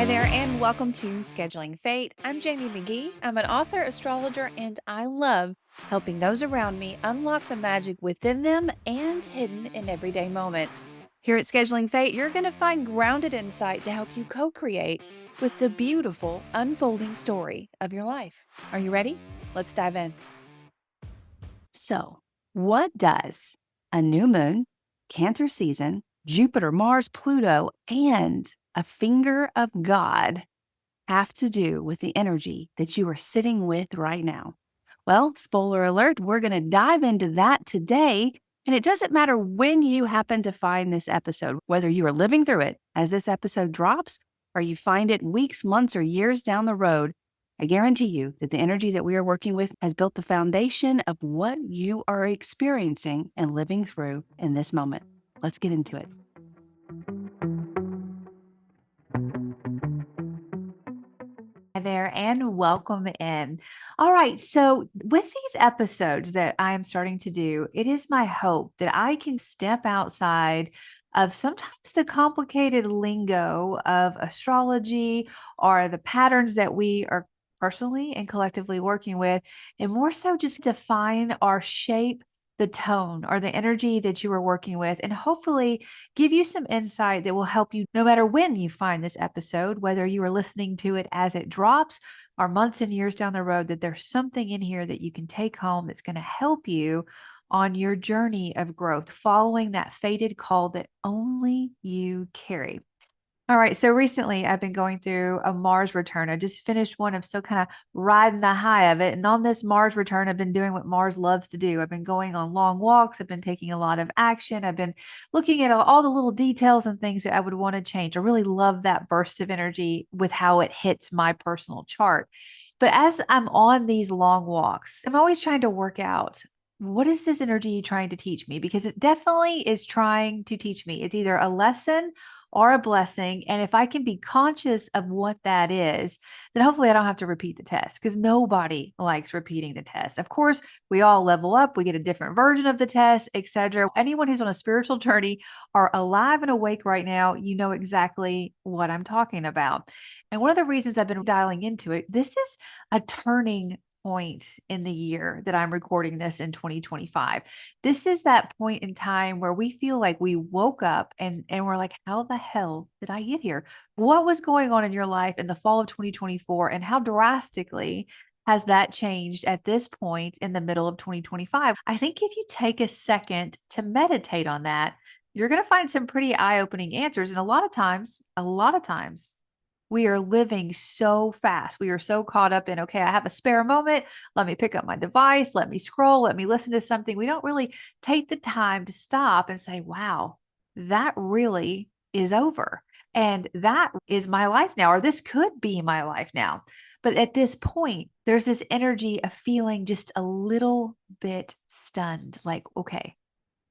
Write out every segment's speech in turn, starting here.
Hi there, and welcome to Scheduling Fate. I'm Jamie McGee. I'm an author, astrologer, and I love helping those around me unlock the magic within them and hidden in everyday moments. Here at Scheduling Fate, you're going to find grounded insight to help you co create with the beautiful unfolding story of your life. Are you ready? Let's dive in. So, what does a new moon, Cancer season, Jupiter, Mars, Pluto, and a finger of God have to do with the energy that you are sitting with right now? Well, spoiler alert, we're going to dive into that today. And it doesn't matter when you happen to find this episode, whether you are living through it as this episode drops, or you find it weeks, months, or years down the road. I guarantee you that the energy that we are working with has built the foundation of what you are experiencing and living through in this moment. Let's get into it. Hi there, and welcome in. All right, so with these episodes that I am starting to do, it is my hope that I can step outside of sometimes the complicated lingo of astrology or the patterns that we are personally and collectively working with, and more so just define or shape the tone or the energy that you are working with, and hopefully give you some insight that will help you no matter when you find this episode, whether you are listening to it as it drops or months and years down the road, that there's something in here that you can take home that's going to help you on your journey of growth, following that fated call that only you carry. All right. So recently I've been going through a Mars return. I just finished one. I'm still kind of riding the high of it. And on this Mars return, I've been doing what Mars loves to do. I've been going on long walks. I've been taking a lot of action. I've been looking at all the little details and things that I would want to change. I really love that burst of energy with how it hits my personal chart. But as I'm on these long walks, I'm always trying to work out, what is this energy trying to teach me? Because it definitely is trying to teach me. It's either a lesson or a blessing. And if I can be conscious of what that is, then hopefully I don't have to repeat the test, because nobody likes repeating the test. Of course, we all level up, we get a different version of the test, etc. Anyone who's on a spiritual journey or alive and awake right now, you know exactly what I'm talking about. And one of the reasons I've been dialing into it, this is a turning point in the year that I'm recording this in 2025. This is that point in time where we feel like we woke up and we're like, how the hell did I get here? What was going on in your life in the fall of 2024, and how drastically has that changed at this point in the middle of 2025? I think if you take a second to meditate on that, you're going to find some pretty eye-opening answers. And a lot of times, we are living so fast. We are so caught up in, okay, I have a spare moment. Let me pick up my device. Let me scroll. Let me listen to something. We don't really take the time to stop and say, wow, that really is over. And that is my life now, or this could be my life now. But at this point, there's this energy of feeling just a little bit stunned, like, okay,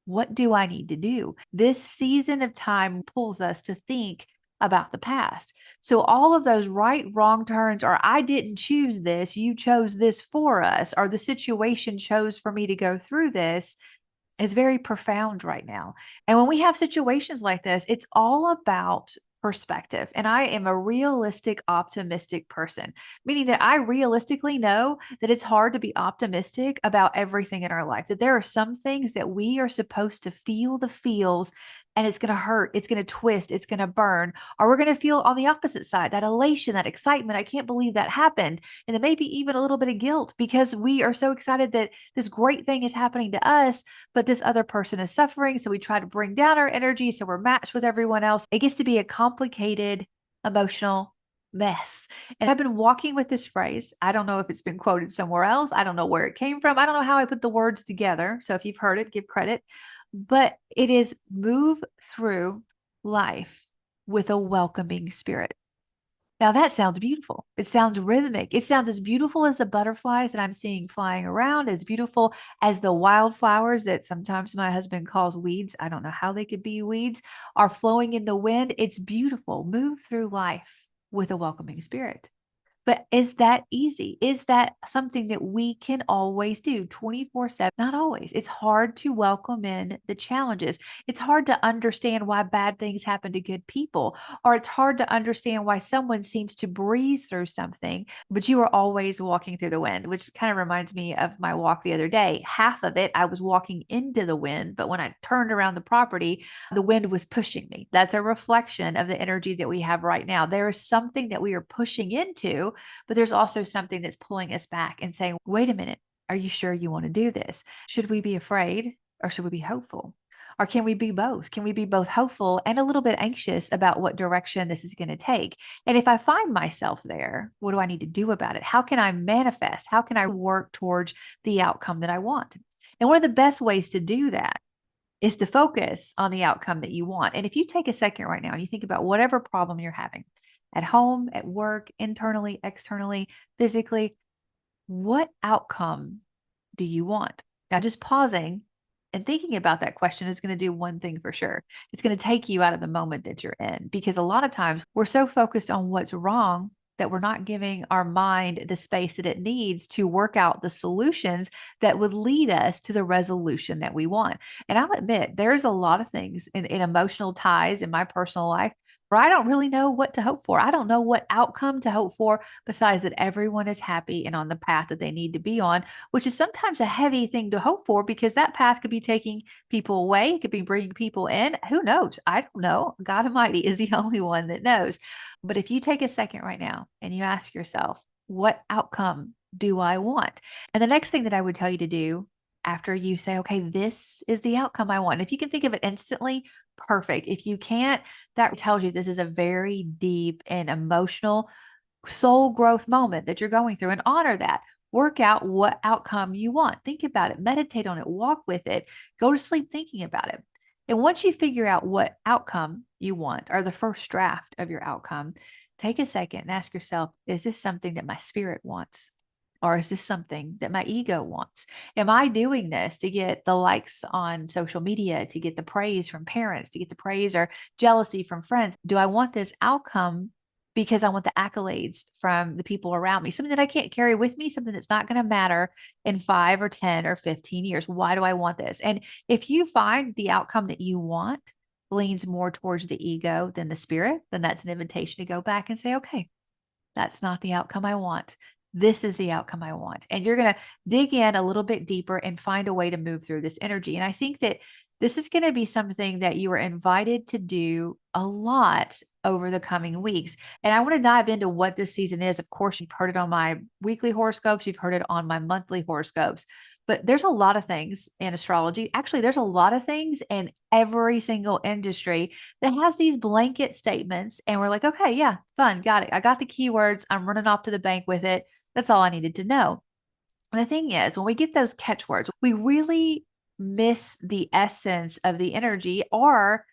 what do I need to do? This season of time pulls us to think about the past. So all of those right, wrong turns, or I didn't choose this, you chose this for us, or the situation chose for me to go through this, is very profound right now. And when we have situations like this, it's all about perspective. And I am a realistic, optimistic person, meaning that I realistically know that it's hard to be optimistic about everything in our life, that there are some things that we are supposed to feel the feels, and it's going to hurt, it's going to twist, it's going to burn, or we're going to feel on the opposite side, that elation, that excitement. I can't believe that happened. And then maybe even a little bit of guilt because we are so excited that this great thing is happening to us, but this other person is suffering. So we try to bring down our energy so we're matched with everyone else. It gets to be a complicated emotional mess. And I've been walking with this phrase. I don't know if it's been quoted somewhere else. I don't know where it came from. I don't know how I put the words together. So if you've heard it, give credit. But it is move through life with a welcoming spirit. Now that sounds beautiful. It sounds rhythmic. It sounds as beautiful as the butterflies that I'm seeing flying around, as beautiful as the wildflowers that sometimes my husband calls weeds. I don't know how they could be weeds, are flowing in the wind. It's beautiful. Move through life with a welcoming spirit. But is that easy? Is that something that we can always do 24/7? Not always. It's hard to welcome in the challenges. It's hard to understand why bad things happen to good people, or it's hard to understand why someone seems to breeze through something, but you are always walking through the wind, which kind of reminds me of my walk the other day. Half of it, I was walking into the wind, but when I turned around the property, the wind was pushing me. That's a reflection of the energy that we have right now. There is something that we are pushing into, but there's also something that's pulling us back and saying, wait a minute, are you sure you want to do this? Should we be afraid or should we be hopeful? Or can we be both? Can we be both hopeful and a little bit anxious about what direction this is going to take? And if I find myself there, what do I need to do about it? How can I manifest? How can I work towards the outcome that I want? And one of the best ways to do that is to focus on the outcome that you want. And if you take a second right now and you think about whatever problem you're having at home, at work, internally, externally, physically, what outcome do you want? Now, just pausing and thinking about that question is going to do one thing for sure. It's going to take you out of the moment that you're in, because a lot of times we're so focused on what's wrong that we're not giving our mind the space that it needs to work out the solutions that would lead us to the resolution that we want. And I'll admit, there's a lot of things in emotional ties in my personal life where I don't really know what to hope for. I don't know what outcome to hope for besides that everyone is happy and on the path that they need to be on, which is sometimes a heavy thing to hope for because that path could be taking people away, it could be bringing people in. Who knows? I don't know. God Almighty is the only one that knows. But if you take a second right now and you ask yourself, what outcome do I want? And the next thing that I would tell you to do after you say, okay, this is the outcome I want. If you can think of it instantly, perfect. If you can't, that tells you this is a very deep and emotional soul growth moment that you're going through, and honor that. Work out what outcome you want. Think about it, meditate on it, walk with it, go to sleep thinking about it. And once you figure out what outcome you want, or the first draft of your outcome, take a second and ask yourself, is this something that my spirit wants? Or is this something that my ego wants? Am I doing this to get the likes on social media, to get the praise from parents, to get the praise or jealousy from friends? Do I want this outcome because I want the accolades from the people around me? Something that I can't carry with me, something that's not going to matter in 5 or 10 or 15 years. Why do I want this? And if you find the outcome that you want leans more towards the ego than the spirit, then that's an invitation to go back and say, okay, that's not the outcome I want. This is the outcome I want. And you're going to dig in a little bit deeper and find a way to move through this energy. And I think that this is going to be something that you are invited to do a lot over the coming weeks. And I want to dive into what this season is. Of course, you've heard it on my weekly horoscopes, you've heard it on my monthly horoscopes. But there's a lot of things in astrology. Actually, there's a lot of things in every single industry that has these blanket statements. And we're like, okay, yeah, fun, got it. I got the keywords. I'm running off to the bank with it. That's all I needed to know. And the thing is, when we get those catchwords, we really miss the essence of the energy, or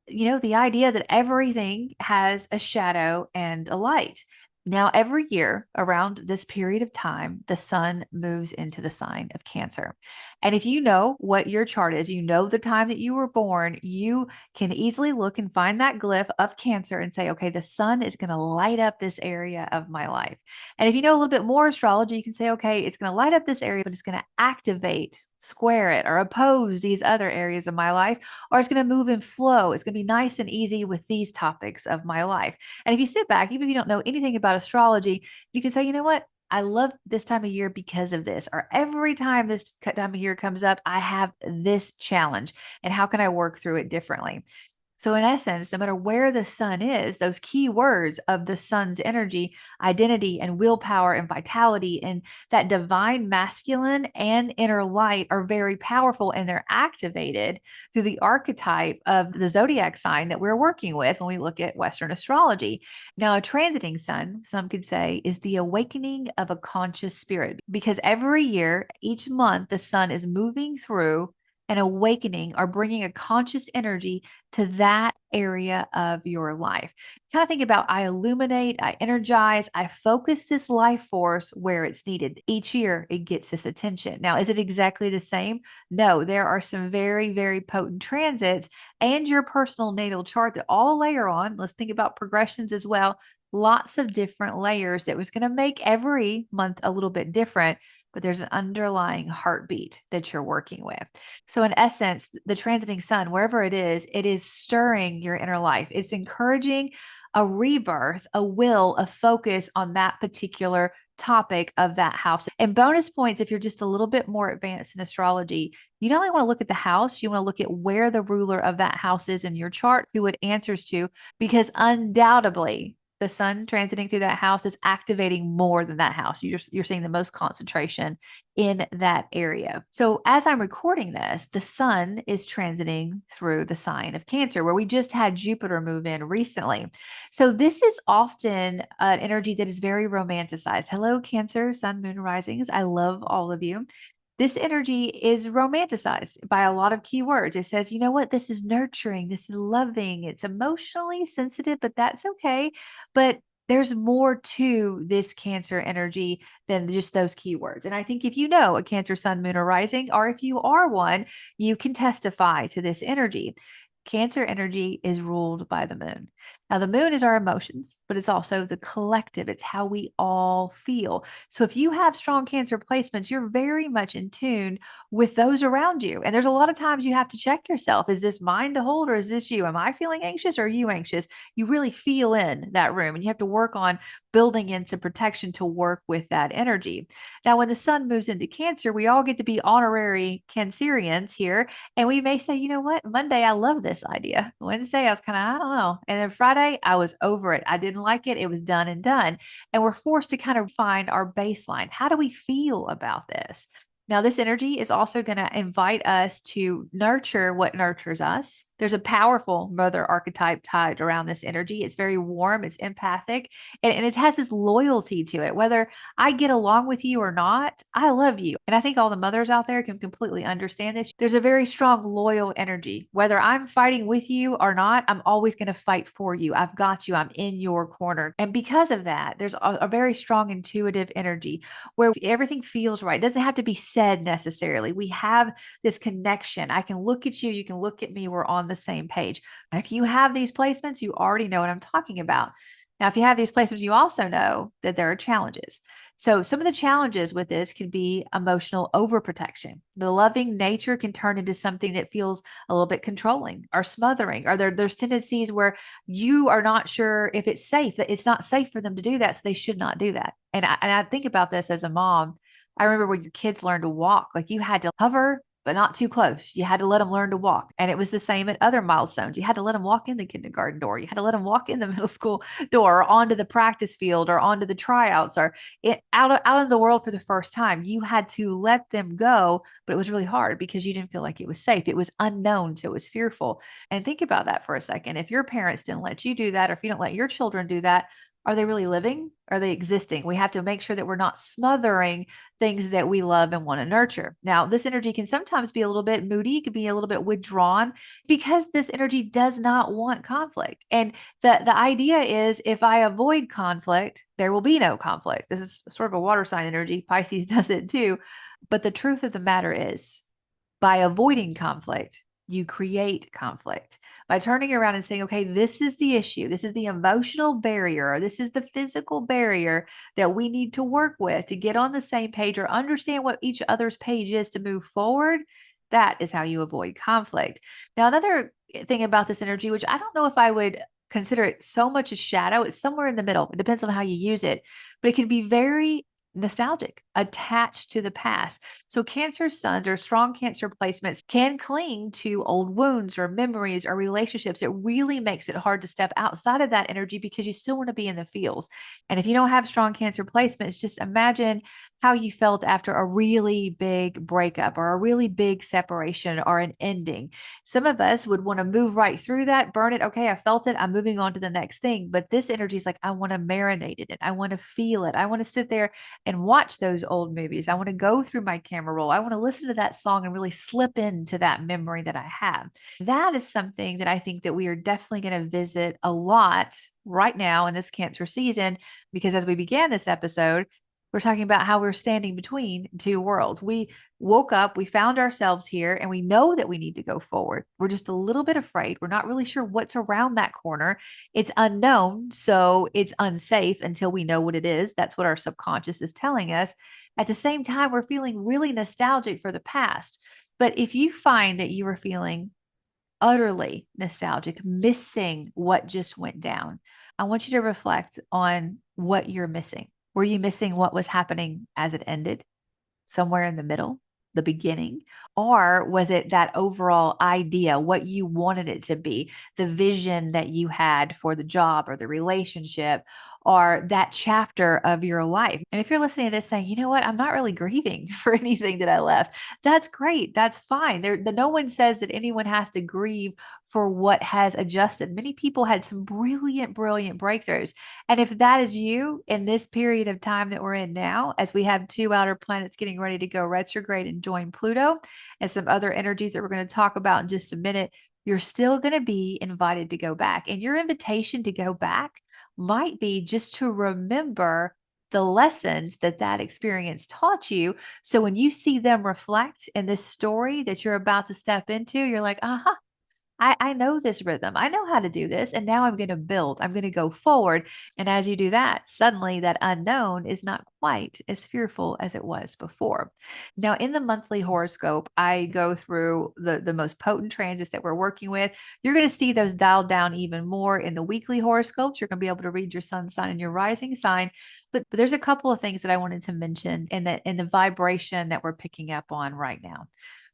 the idea that everything has a shadow and a light. Now, every year around this period of time, the sun moves into the sign of Cancer. And if you know what your chart is, you know the time that you were born, you can easily look and find that glyph of Cancer and say, okay, the sun is going to light up this area of my life. And if you know a little bit more astrology, you can say, okay, it's going to light up this area, but it's going to activate, square it, or oppose these other areas of my life, or it's going to move and flow. It's going to be nice and easy with these topics of my life. And if you sit back, even if you don't know anything about astrology, you can say, you know what? I love this time of year because of this. Or every time this time of year comes up, I have this challenge. And how can I work through it differently? So, in essence, no matter where the sun is, those key words of the sun's energy, identity, and willpower, and vitality, and that divine masculine and inner light are very powerful, and they're activated through the archetype of the zodiac sign that we're working with when we look at Western astrology. Now, a transiting sun, some could say, is the awakening of a conscious spirit, because every year, each month, the sun is moving through an awakening or bringing a conscious energy to that area of your life. Kind of think about, I illuminate, I energize, I focus this life force where it's needed. Each year it gets this attention. Now, is it exactly the same? No, there are some very, very potent transits and your personal natal chart that all layer on. Let's think about progressions as well. lots of different layers that was going to make every month a little bit different. But there's an underlying heartbeat that you're working with. So, in essence, the transiting sun, wherever it is stirring your inner life. It's encouraging a rebirth, a will, a focus on that particular topic of that house. And bonus points if you're just a little bit more advanced in astrology, you not only want to look at the house, you want to look at where the ruler of that house is in your chart, who it answers to, because undoubtedly the sun transiting through that house is activating more than that house. You're seeing the most concentration in that area. So as I'm recording this, the sun is transiting through the sign of Cancer, where we just had Jupiter move in recently. So this is often an energy that is very romanticized. Hello, Cancer, sun, moon, risings. I love all of you. This energy is romanticized by a lot of keywords. It says, you know what, this is nurturing, this is loving, it's emotionally sensitive, but that's okay. But there's more to this Cancer energy than just those keywords. And I think if you know a Cancer sun, moon, or rising, or if you are one, you can testify to this energy. Cancer energy is ruled by the moon. Now, the moon is our emotions, but it's also the collective. It's how we all feel. So, if you have strong Cancer placements, you're very much in tune with those around you. And there's a lot of times you have to check yourself. Is this mine to hold or is this you? Am I feeling anxious or are you anxious? You really feel in that room and you have to work on building in some protection to work with that energy. Now, when the sun moves into Cancer, we all get to be honorary Cancerians here. And we may say, you know what, Monday, I love this idea. Wednesday, I was kind of, I don't know. And then Friday, I was over it. I didn't like it. It was done and done. And we're forced to kind of find our baseline. How do we feel about this? Now, this energy is also going to invite us to nurture what nurtures us. There's a powerful mother archetype tied around this energy. It's very warm, it's empathic, and it has this loyalty to it. Whether I get along with you or not, I love you. And I think all the mothers out there can completely understand this. There's a very strong, loyal energy. Whether I'm fighting with you or not, I'm always going to fight for you. I've got you, I'm in your corner. And because of that, there's a very strong, intuitive energy where everything feels right. It doesn't have to be said necessarily. We have this connection. I can look at you, you can look at me, we're on the same page. If you have these placements, you already know what I'm talking about. Now, if you have these placements, you also know that there are challenges. So, some of the challenges with this can be emotional overprotection. The loving nature can turn into something that feels a little bit controlling or smothering, or there's tendencies where you are not sure if it's safe, that it's not safe for them to do that. So, they should not do that. And I think about this as a mom. I remember when your kids learned to walk, like you had to hover, but not too close. You had to let them learn to walk. And it was the same at other milestones. You had to let them walk in the kindergarten door. You had to let them walk in the middle school door or onto the practice field or onto the tryouts or out in the world for the first time. You had to let them go, but it was really hard because you didn't feel like it was safe. It was unknown. So it was fearful. And think about that for a second. If your parents didn't let you do that, or if you don't let your children do that, are they really living? Are they existing? We have to make sure that we're not smothering things that we love and want to nurture. Now, this energy can sometimes be a little bit moody, it could be a little bit withdrawn because this energy does not want conflict. And the idea is if I avoid conflict, there will be no conflict. This is sort of a water sign energy. Pisces does it too. But the truth of the matter is, by avoiding conflict, you create conflict. By turning around and saying, okay, this is the issue. This is the emotional barrier. Or this is the physical barrier that we need to work with to get on the same page or understand what each other's page is to move forward. That is how you avoid conflict. Now, another thing about this energy, which I don't know if I would consider it so much a shadow, it's somewhere in the middle. It depends on how you use it, but it can be very nostalgic, attached to the past. So Cancer suns or strong Cancer placements can cling to old wounds or memories or relationships. It really makes it hard to step outside of that energy because you still want to be in the feels. And if you don't have strong Cancer placements, just imagine how you felt after a really big breakup or a really big separation or an ending. Some of us would want to move right through that, burn it. Okay, I felt it. I'm moving on to the next thing. But this energy is like, I want to marinate in it. I want to feel it. I want to sit there and watch those old movies. I want to go through my camera roll. I want to listen to that song and really slip into that memory that I have. That is something that I think that we are definitely going to visit a lot right now in this Cancer season, because as we began this episode, We're talking about how we're standing between two worlds. We woke up, we found ourselves here, and we know that we need to go forward. We're just a little bit afraid. We're not really sure what's around that corner. It's unknown, so it's unsafe until we know what it is. That's what our subconscious is telling us. At the same time, we're feeling really nostalgic for the past. But if you find that you are feeling utterly nostalgic, missing what just went down, I want you to reflect on what you're missing. Were you missing what was happening as it ended? Somewhere in the middle, the beginning? Or was it that overall idea, what you wanted it to be, the vision that you had for the job or the relationship or that chapter of your life? And if you're listening to this saying, you know what, I'm not really grieving for anything that I left, that's great. That's fine. No one says that anyone has to grieve for what has adjusted. Many people had some brilliant, brilliant breakthroughs. And if that is you in this period of time that we're in now, as we have two outer planets getting ready to go retrograde and join Pluto and some other energies that we're going to talk about in just a minute, you're still going to be invited to go back. And your invitation to go back might be just to remember the lessons that that experience taught you. So when you see them reflect in this story that you're about to step into, you're like, uh-huh, I know this rhythm. I know how to do this. And now I'm going to build. I'm going to go forward. And as you do that, suddenly that unknown is not quite as fearful as it was before. Now, in the monthly horoscope, I go through the most potent transits that we're working with. You're going to see those dialed down even more in the weekly horoscopes. You're going to be able to read your sun sign and your rising sign. But there's a couple of things that I wanted to mention in the vibration that we're picking up on right now.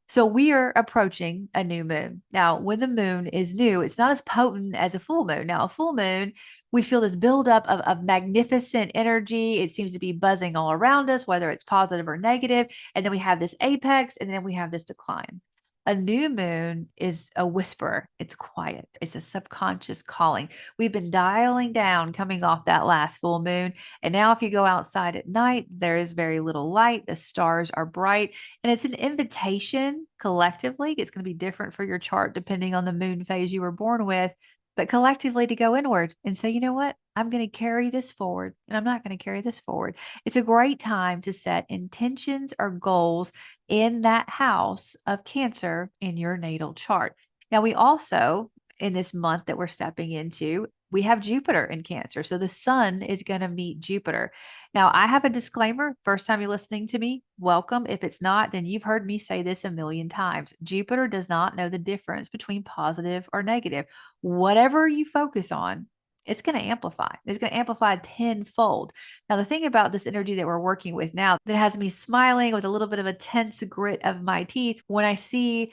So we are approaching a new moon. Now, when the moon is new, it's not as potent as a full moon. Now, a full moon, we feel this buildup of magnificent energy. It seems to be buzzing all around us, whether it's positive or negative. And then we have this apex, and then we have this decline. A new moon is a whisper. It's quiet. It's a subconscious calling. We've been dialing down coming off that last full moon. And now, if you go outside at night, there is very little light. The stars are bright. And it's an invitation collectively. It's going to be different for your chart depending on the moon phase you were born with, but collectively to go inward and say, you know what? I'm going to carry this forward and I'm not going to carry this forward. It's a great time to set intentions or goals in that house of Cancer in your natal chart. Now, we also, in this month that we're stepping into, we have Jupiter in Cancer. So the sun is going to meet Jupiter. Now, I have a disclaimer. First time you're listening to me, welcome. If it's not, then you've heard me say this a million times. Jupiter does not know the difference between positive or negative. Whatever you focus on, it's going to amplify. It's going to amplify tenfold. Now, the thing about this energy that we're working with now that has me smiling with a little bit of a tense grit of my teeth when I see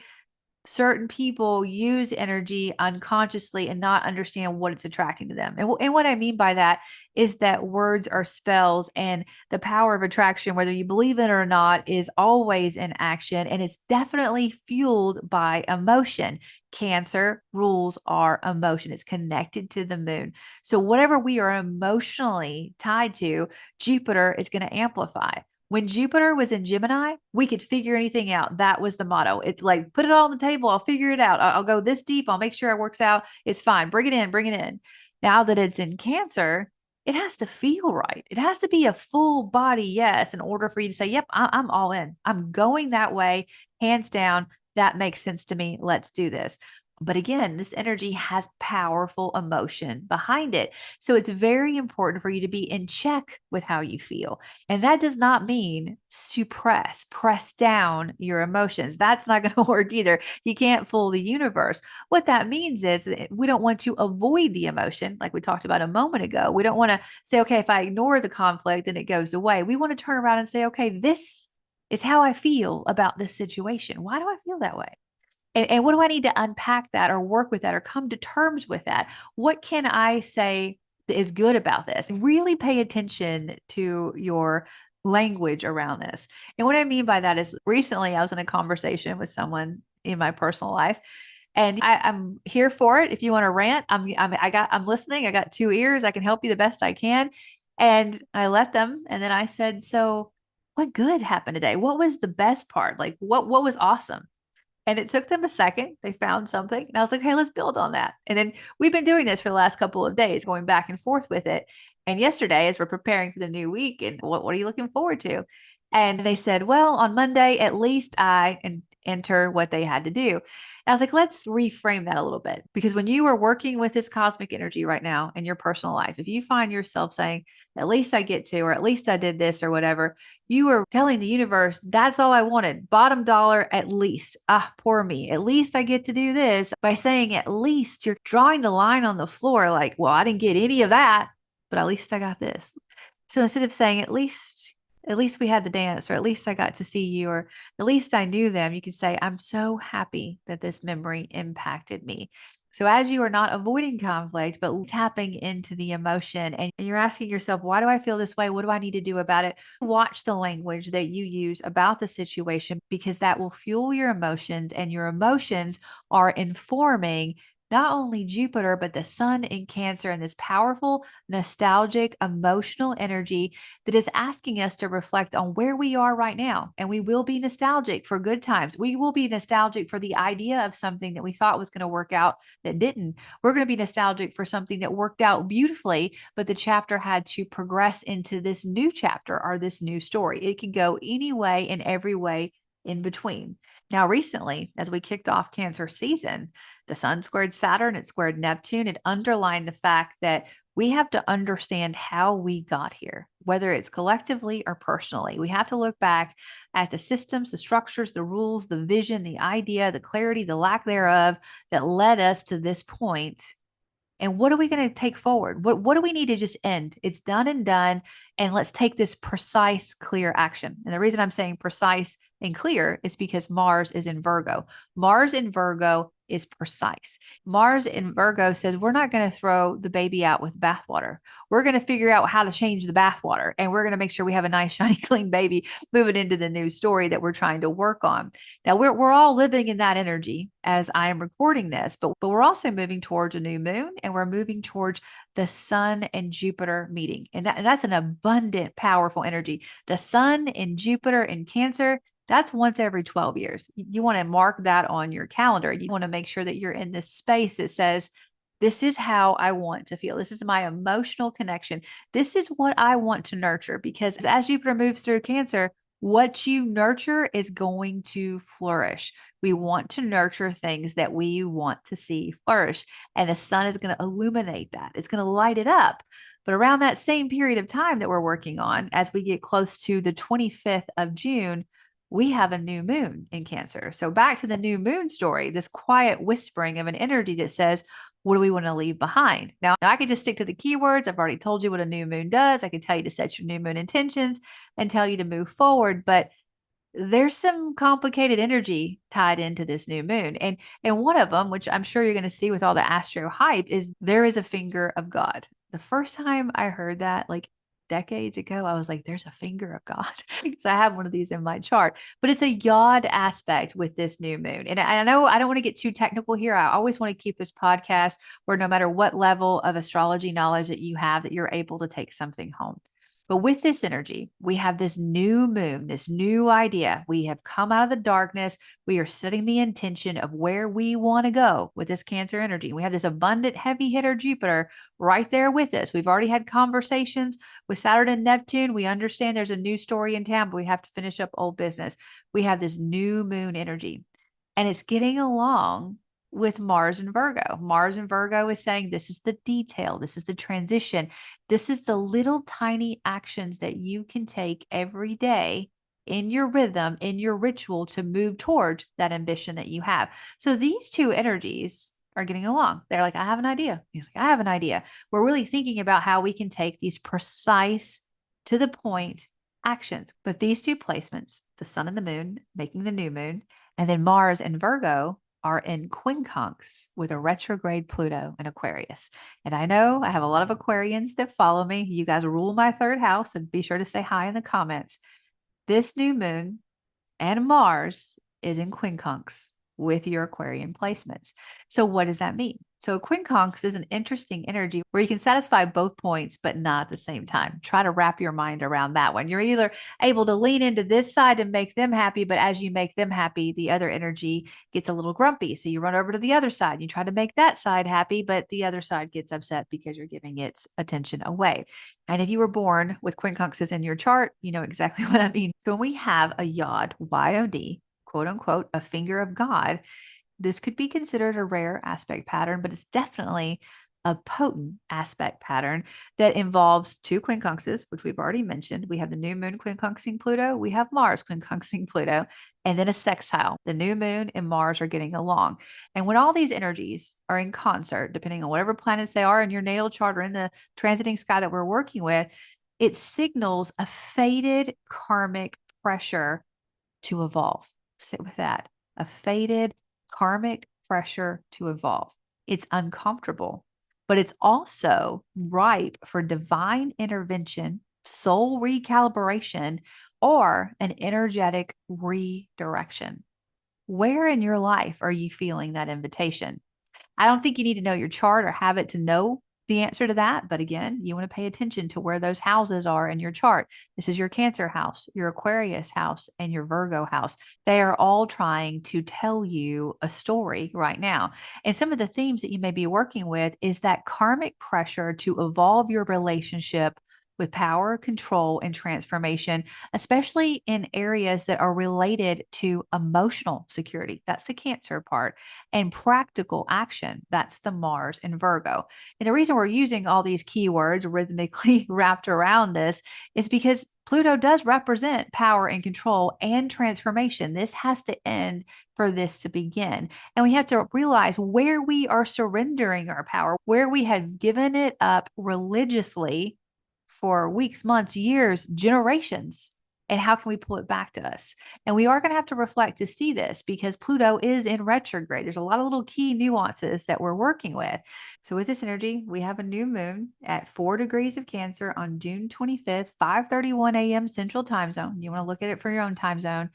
certain people use energy unconsciously and not understand what it's attracting to them. And what I mean by that is that words are spells, and the power of attraction, whether you believe it or not, is always in action, and it's definitely fueled by emotion. Cancer rules our emotion. It's connected to the moon. So whatever we are emotionally tied to, Jupiter is going to amplify. When Jupiter was in Gemini, we could figure anything out. That was the motto. It's like, put it all on the table. I'll figure it out. I'll go this deep. I'll make sure it works out. It's fine. Bring it in. Bring it in. Now that it's in Cancer, it has to feel right. It has to be a full body yes in order for you to say, yep, I'm all in. I'm going that way, hands down. That makes sense to me. Let's do this. But again, this energy has powerful emotion behind it. So it's very important for you to be in check with how you feel. And that does not mean press down your emotions. That's not going to work either. You can't fool the universe. What that means is that we don't want to avoid the emotion, like we talked about a moment ago. We don't want to say, okay, if I ignore the conflict, then it goes away. We want to turn around and say, okay, this is how I feel about this situation. Why do I feel that way? And what do I need to unpack that or work with that or come to terms with that? What can I say that is good about this? Really pay attention to your language around this. And what I mean by that is recently I was in a conversation with someone in my personal life. And I'm here for it. If you want to rant, I'm listening. I got two ears. I can help you the best I can. And I let them. And then I said, so what good happened today? What was the best part? Like what was awesome? And it took them a second. They found something. And I was like, hey, let's build on that. And then we've been doing this for the last couple of days, going back and forth with it. And yesterday, as we're preparing for the new week, and what are you looking forward to? And they said, well, on Monday, at least enter what they had to do. And I was like, let's reframe that a little bit. Because when you are working with this cosmic energy right now in your personal life, if you find yourself saying, at least I get to, or at least I did this or whatever, you are telling the universe, that's all I wanted. Bottom dollar, at least. Ah, poor me. At least I get to do this. By saying at least, you're drawing the line on the floor like, well, I didn't get any of that, but at least I got this. So instead of saying at least we had the dance, or at least I got to see you, or at least I knew them, you can say, I'm so happy that this memory impacted me. So as you are not avoiding conflict, but tapping into the emotion, and you're asking yourself, why do I feel this way? What do I need to do about it? Watch the language that you use about the situation, because that will fuel your emotions, and your emotions are informing not only Jupiter, but the sun in Cancer, and this powerful, nostalgic, emotional energy that is asking us to reflect on where we are right now. And we will be nostalgic for good times. We will be nostalgic for the idea of something that we thought was going to work out that didn't. We're going to be nostalgic for something that worked out beautifully, but the chapter had to progress into this new chapter or this new story. It could go any way and every way in between. Now, recently, as we kicked off Cancer season, the sun squared Saturn, it squared Neptune. It underlined the fact that we have to understand how we got here, whether it's collectively or personally. We have to look back at the systems, the structures, the rules, the vision, the idea, the clarity, the lack thereof that led us to this point. And what are we going to take forward? What do we need to just end? It's done and done. And let's take this precise, clear action. And the reason I'm saying precise and clear is because Mars is in Virgo. Mars in Virgo is precise. Mars in Virgo says we're not going to throw the baby out with bathwater. We're going to figure out how to change the bathwater, and we're going to make sure we have a nice, shiny, clean baby moving into the new story that we're trying to work on. Now we're all living in that energy as I am recording this, but we're also moving towards a new moon, and we're moving towards the sun and Jupiter meeting. And that's an abundant, powerful energy. The sun and Jupiter in Cancer, that's once every 12 years. You want to mark that on your calendar. You want to make sure that you're in this space that says, this is how I want to feel. This is my emotional connection. This is what I want to nurture, because as Jupiter moves through Cancer, what you nurture is going to flourish. We want to nurture things that we want to see flourish. And the sun is going to illuminate that. It's going to light it up. But around that same period of time that we're working on, as we get close to the 25th of June, we have a new moon in Cancer. So back to the new moon story, this quiet whispering of an energy that says, what do we want to leave behind? Now, I could just stick to the keywords. I've already told you what a new moon does. I can tell you to set your new moon intentions and tell you to move forward. But there's some complicated energy tied into this new moon. And one of them, which I'm sure you're going to see with all the astro hype, is there is a finger of God. The first time I heard that, like decades ago, I was like, there's a finger of God. So I have one of these in my chart. But it's a yod aspect with this new moon. And I know I don't want to get too technical here. I always want to keep this podcast where no matter what level of astrology knowledge that you have, that you're able to take something home. But with this energy, we have this new moon, this new idea. We have come out of the darkness. We are setting the intention of where we want to go with this Cancer energy. We have this abundant heavy hitter Jupiter right there with us. We've already had conversations with Saturn and Neptune. We understand there's a new story in town, but we have to finish up old business. We have this new moon energy, and it's getting along with Mars and Virgo. Mars and Virgo is saying this is the detail, this is the transition, this is the little tiny actions that you can take every day in your rhythm, in your ritual to move towards that ambition that you have. So these two energies are getting along. They're like, I have an idea. He's like, I have an idea. We're really thinking about how we can take these precise, to the point actions. But these two placements, the sun and the moon, making the new moon, and then Mars and Virgo are in quincunx with a retrograde Pluto in Aquarius. And I know I have a lot of Aquarians that follow me. You guys rule my third house, and be sure to say hi in the comments. This new moon and Mars is in quincunx with your Aquarian placements. So what does that mean? So quincunx is an interesting energy where you can satisfy both points, but not at the same time. Try to wrap your mind around that one. You're either able to lean into this side and make them happy, but as you make them happy, the other energy gets a little grumpy. So you run over to the other side. You try to make that side happy, but the other side gets upset because you're giving its attention away. And if you were born with quincunxes in your chart, you know exactly what I mean. So when we have a yod, Y-O-D, quote unquote, a finger of God, this could be considered a rare aspect pattern, but it's definitely a potent aspect pattern that involves two quincunxes, which we've already mentioned. We have the new moon quincunxing Pluto, we have Mars quincunxing Pluto, and then a sextile. The new moon and Mars are getting along. And when all these energies are in concert, depending on whatever planets they are in your natal chart or in the transiting sky that we're working with, it signals a faded karmic pressure to evolve. Sit with that. A faded karmic pressure to evolve. It's uncomfortable, but it's also ripe for divine intervention, soul recalibration, or an energetic redirection. Where in your life are you feeling that invitation? I don't think you need to know your chart or have it to know the answer to that. But again, you want to pay attention to where those houses are in your chart. This is your Cancer house, your Aquarius house, and your Virgo house. They are all trying to tell you a story right now. And some of the themes that you may be working with is that karmic pressure to evolve your relationship with power, control, and transformation, especially in areas that are related to emotional security. That's the Cancer part. And practical action. That's the Mars and Virgo. And the reason we're using all these keywords rhythmically wrapped around this is because Pluto does represent power and control and transformation. This has to end for this to begin. And we have to realize where we are surrendering our power, where we have given it up religiously for weeks, months, years, generations. And how can we pull it back to us? And we are going to have to reflect to see this because Pluto is in retrograde. There's a lot of little key nuances that we're working with. So with this energy, we have a new moon at 4 degrees of Cancer on June 25th, 5:31 a.m. Central Time Zone. You want to look at it for your own time zone.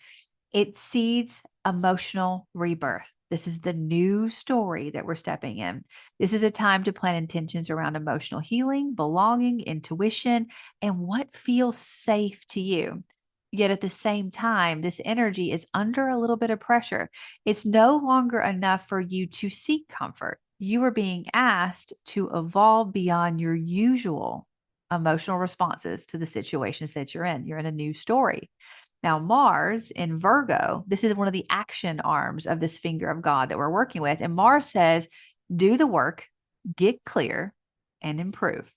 It seeds emotional rebirth. This is the new story that we're stepping in. This is a time to plan intentions around emotional healing, belonging, intuition, and what feels safe to you. Yet at the same time, this energy is under a little bit of pressure. It's no longer enough for you to seek comfort. You are being asked to evolve beyond your usual emotional responses to the situations that you're in. You're in a new story. Now, Mars in Virgo, this is one of the action arms of this finger of God that we're working with. And Mars says, do the work, get clear, and improve.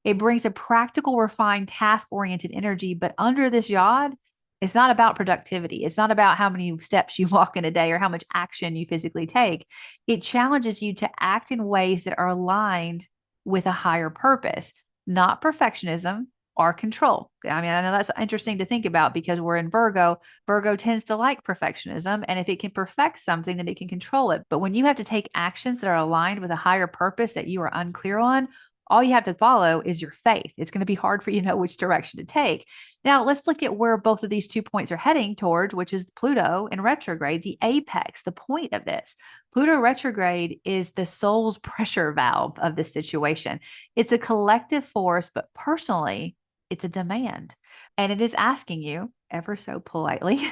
It brings a practical, refined, task oriented energy. But under this yod, it's not about productivity. It's not about how many steps you walk in a day or how much action you physically take. It challenges you to act in ways that are aligned with a higher purpose, not perfectionism or control. I mean, I know that's interesting to think about because we're in Virgo. Virgo tends to like perfectionism. And if it can perfect something, then it can control it. But when you have to take actions that are aligned with a higher purpose that you are unclear on, all you have to follow is your faith. It's going to be hard for you to know which direction to take. Now, let's look at where both of these 2 points are heading towards, which is Pluto in retrograde, the apex, the point of this. Pluto retrograde is the soul's pressure valve of this situation. It's a collective force, but personally, it's a demand. And it is asking you, ever so politely,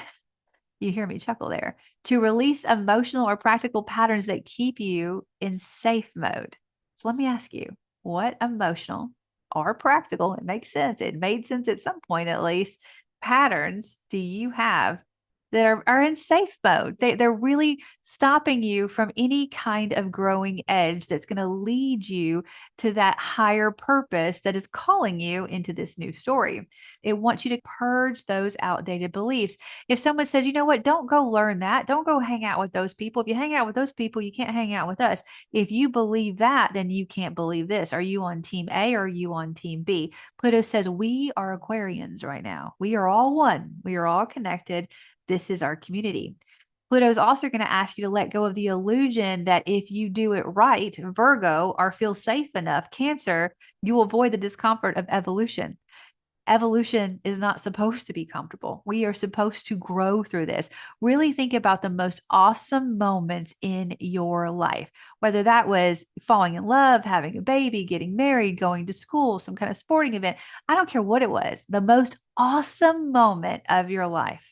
you hear me chuckle there, to release emotional or practical patterns that keep you in safe mode. So let me ask you, what emotional or practical, it makes sense, it made sense at some point at least, patterns do you have that are in safe mode? They're really stopping you from any kind of growing edge that's going to lead you to that higher purpose that is calling you into this new story. It wants you to purge those outdated beliefs. If someone says, you know what, don't go learn that, don't go hang out with those people. If you hang out with those people, you can't hang out with us. If you believe that, then you can't believe this. Are you on team A or are you on team B? Pluto says we are Aquarians right now. We are all one. We are all connected. This is our community. Pluto is also going to ask you to let go of the illusion that if you do it right, Virgo, or feel safe enough, Cancer, you will avoid the discomfort of evolution. Evolution is not supposed to be comfortable. We are supposed to grow through this. Really think about the most awesome moments in your life, whether that was falling in love, having a baby, getting married, going to school, some kind of sporting event. I don't care what it was, the most awesome moment of your life.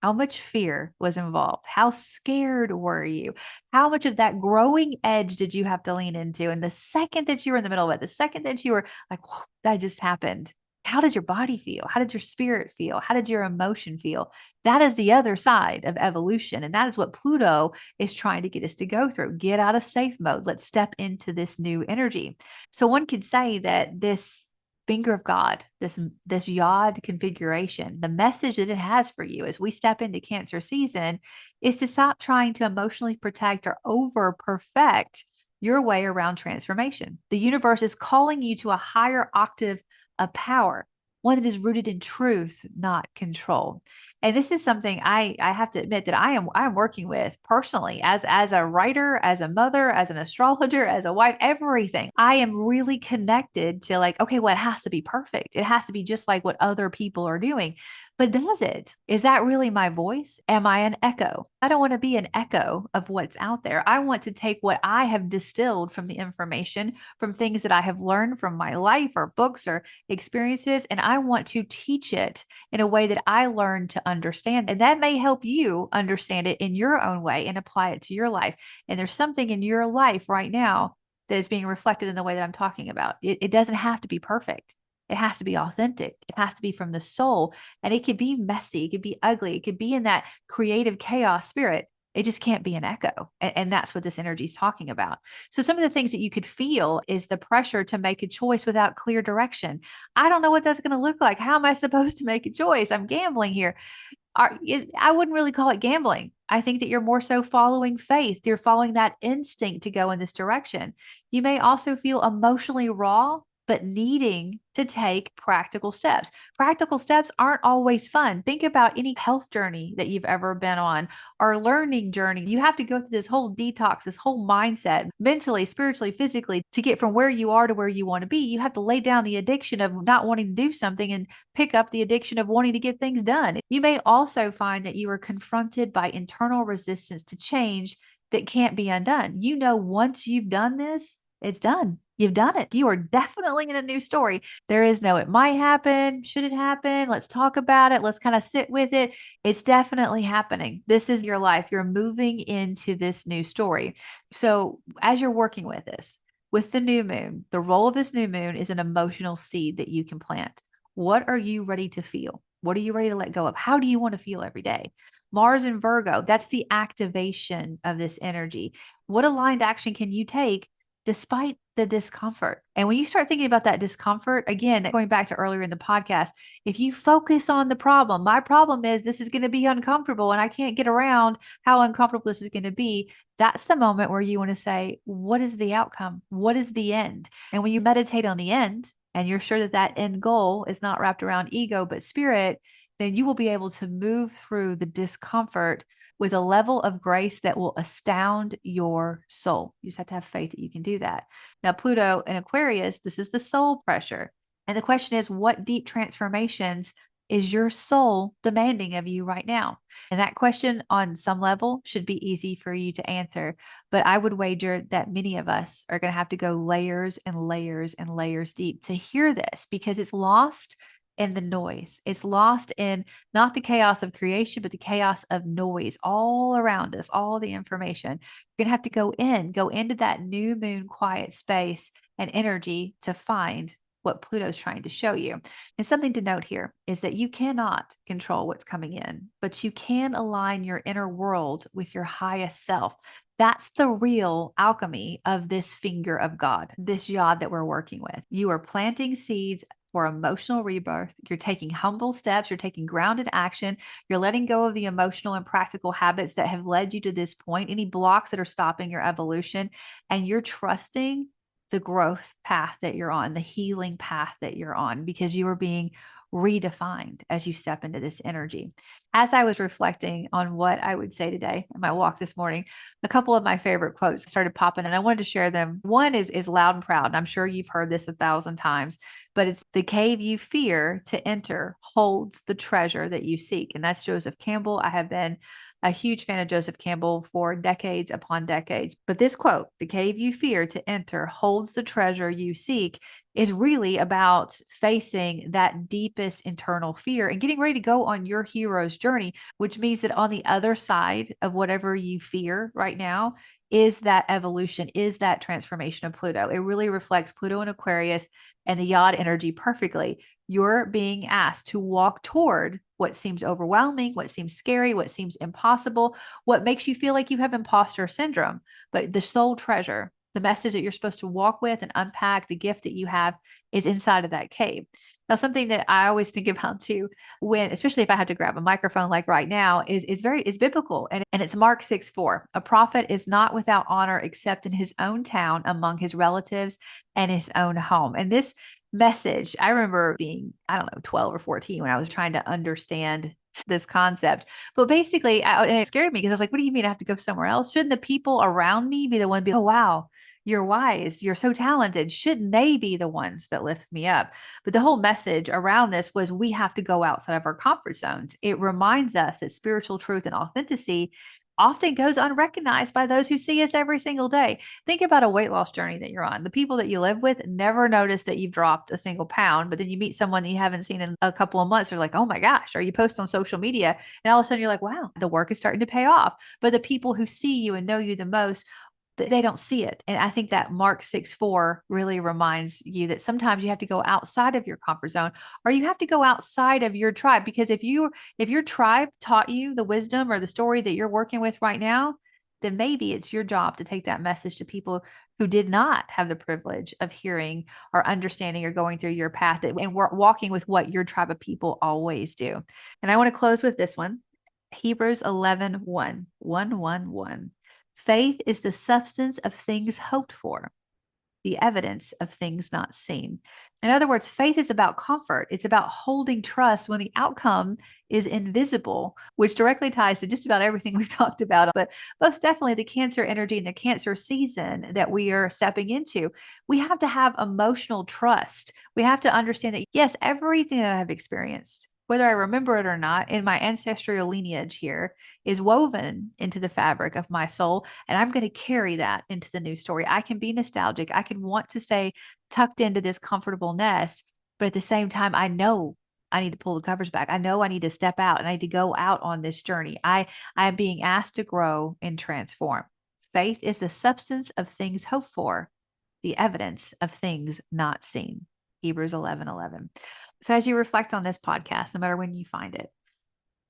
How much fear was involved? How scared were you? How much of that growing edge did you have to lean into? And the second that you were in the middle of it, the second that you were like, whoa, that just happened. How did your body feel? How did your spirit feel? How did your emotion feel? That is the other side of evolution. And that is what Pluto is trying to get us to go through. Get out of safe mode. Let's step into this new energy. So one could say that this finger of God, this yod configuration, the message that it has for you as we step into Cancer season is to stop trying to emotionally protect or over perfect your way around transformation. The universe is calling you to a higher octave of power, one that is rooted in truth, not control. And this is something I have to admit that I am working with personally as a writer, as a mother, as an astrologer, as a wife, everything. I am really connected to like, okay, well, it has to be perfect. It has to be just like what other people are doing. But does it? Is that really my voice? Am I an echo? I don't want to be an echo of what's out there. I want to take what I have distilled from the information, from things that I have learned from my life or books or experiences, and I want to teach it in a way that I learned to understand. And that may help you understand it in your own way and apply it to your life. And there's something in your life right now that is being reflected in the way that I'm talking about. It doesn't have to be perfect. It has to be authentic. It has to be from the soul. And it could be messy. It could be ugly. It could be in that creative chaos spirit. It just can't be an echo. And that's what this energy is talking about. So, some of the things that you could feel is the pressure to make a choice without clear direction. I don't know what that's going to look like. How am I supposed to make a choice? I'm gambling here. I wouldn't really call it gambling. I think that you're more so following faith. You're following that instinct to go in this direction. You may also feel emotionally raw, but needing to take practical steps. Practical steps aren't always fun. Think about any health journey that you've ever been on or learning journey. You have to go through this whole detox, this whole mindset, mentally, spiritually, physically, to get from where you are to where you want to be. You have to lay down the addiction of not wanting to do something and pick up the addiction of wanting to get things done. You may also find that you are confronted by internal resistance to change that can't be undone. You know, once you've done this, it's done. You've done it. You are definitely in a new story. There is no, it might happen. Should it happen? Let's talk about it. Let's kind of sit with it. It's definitely happening. This is your life. You're moving into this new story. So, as you're working with this, with the new moon, the role of this new moon is an emotional seed that you can plant. What are you ready to feel? What are you ready to let go of? How do you want to feel every day? Mars and Virgo, that's the activation of this energy. What aligned action can you take despite the discomfort? And when you start thinking about that discomfort, again, going back to earlier in the podcast, if you focus on the problem, my problem is this is going to be uncomfortable and I can't get around how uncomfortable this is going to be. That's the moment where you want to say, what is the outcome? What is the end? And when you meditate on the end and you're sure that that end goal is not wrapped around ego, but spirit, then you will be able to move through the discomfort with a level of grace that will astound your soul. You just have to have faith that you can do that. Now, Pluto and Aquarius, this is the soul pressure. And the question is, what deep transformations is your soul demanding of you right now? And that question, on some level, should be easy for you to answer. But I would wager that many of us are going to have to go layers and layers and layers deep to hear this because it's lost in the noise. It's lost in not the chaos of creation, but the chaos of noise all around us, all the information. You're going to have to go into that new moon quiet space and energy to find what Pluto's trying to show you. And something to note here is that you cannot control what's coming in, but you can align your inner world with your highest self. That's the real alchemy of this finger of God, this yod that we're working with. You are planting seeds for emotional rebirth. You're taking humble steps. You're taking grounded action. You're letting go of the emotional and practical habits that have led you to this point, any blocks that are stopping your evolution, and you're trusting the growth path that you're on, the healing path that you're on, because you are being redefined as you step into this energy. As I was reflecting on what I would say today in my walk this morning, a couple of my favorite quotes started popping and I wanted to share them. One is loud and proud. And I'm sure you've heard this 1,000 times, but it's the cave you fear to enter holds the treasure that you seek. And that's Joseph Campbell. I have been a huge fan of Joseph Campbell for decades upon decades. But this quote, the cave you fear to enter holds the treasure you seek, is really about facing that deepest internal fear and getting ready to go on your hero's journey, which means that on the other side of whatever you fear right now is that evolution, is that transformation of Pluto. It really reflects Pluto and Aquarius and the Yod energy perfectly. You're being asked to walk toward what seems overwhelming, what seems scary, what seems impossible, what makes you feel like you have imposter syndrome. But the soul treasure, the message that you're supposed to walk with and unpack, the gift that you have is inside of that cave. Now, something that I always think about too, when, especially if I had to grab a microphone like right now, is biblical. And it's Mark 6:4. A prophet is not without honor except in his own town, among his relatives, and his own home. And this message, I remember being, I don't know, 12 or 14 when I was trying to understand this concept. But basically, and it scared me because I was like, what do you mean I have to go somewhere else? Shouldn't the people around me be the one be, oh, wow, you're wise, you're so talented. Shouldn't they be the ones that lift me up? But the whole message around this was we have to go outside of our comfort zones. It reminds us that spiritual truth and authenticity often goes unrecognized by those who see us every single day. Think about a weight loss journey that you're on. The people that you live with never notice that you've dropped a single pound, but then you meet someone that you haven't seen in a couple of months. They're like, oh my gosh, or you post on social media, and all of a sudden you're like, wow, the work is starting to pay off. But the people who see you and know you the most, they don't see it. And I think that Mark 6:4 really reminds you that sometimes you have to go outside of your comfort zone or you have to go outside of your tribe. Because if your tribe taught you the wisdom or the story that you're working with right now, then maybe it's your job to take that message to people who did not have the privilege of hearing or understanding or going through your path and walking with what your tribe of people always do. And I want to close with this one. Hebrews 11:1. Faith is the substance of things hoped for, the evidence of things not seen. In other words, faith is about comfort. It's about holding trust when the outcome is invisible, which directly ties to just about everything we've talked about, but most definitely the Cancer energy and the Cancer season that we are stepping into. We have to have emotional trust. We have to understand that, yes, everything that I've experienced, whether I remember it or not, in my ancestral lineage here is woven into the fabric of my soul. And I'm going to carry that into the new story. I can be nostalgic. I can want to stay tucked into this comfortable nest. But at the same time, I know I need to pull the covers back. I know I need to step out and I need to go out on this journey. I am being asked to grow and transform. Faith is the substance of things hoped for, the evidence of things not seen. Hebrews 11:11. So as you reflect on this podcast, no matter when you find it,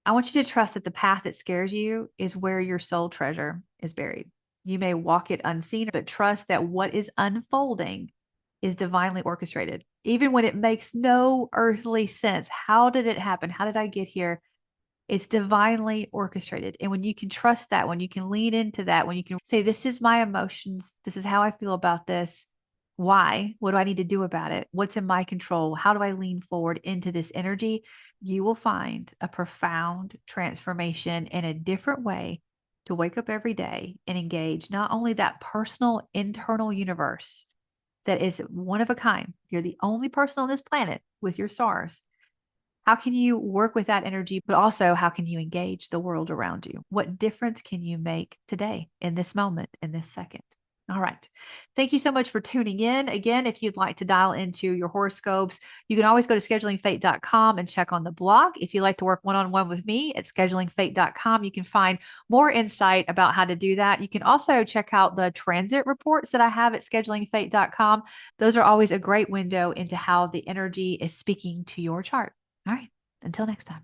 I want you to trust that the path that scares you is where your soul treasure is buried. You may walk it unseen, but trust that what is unfolding is divinely orchestrated, even when it makes no earthly sense. How did it happen? How did I get here? It's divinely orchestrated. And when you can trust that, when you can lean into that, when you can say, this is my emotions, this is how I feel about this. Why? What do I need to do about it? What's in my control? How do I lean forward into this energy? You will find a profound transformation in a different way to wake up every day and engage not only that personal internal universe that is one of a kind. You're the only person on this planet with your stars. How can you work with that energy, but also how can you engage the world around you? What difference can you make today, in this moment, in this second? All right. Thank you so much for tuning in. Again, if you'd like to dial into your horoscopes, you can always go to schedulingfate.com and check on the blog. If you'd like to work one-on-one with me at schedulingfate.com, you can find more insight about how to do that. You can also check out the transit reports that I have at schedulingfate.com. Those are always a great window into how the energy is speaking to your chart. All right. Until next time.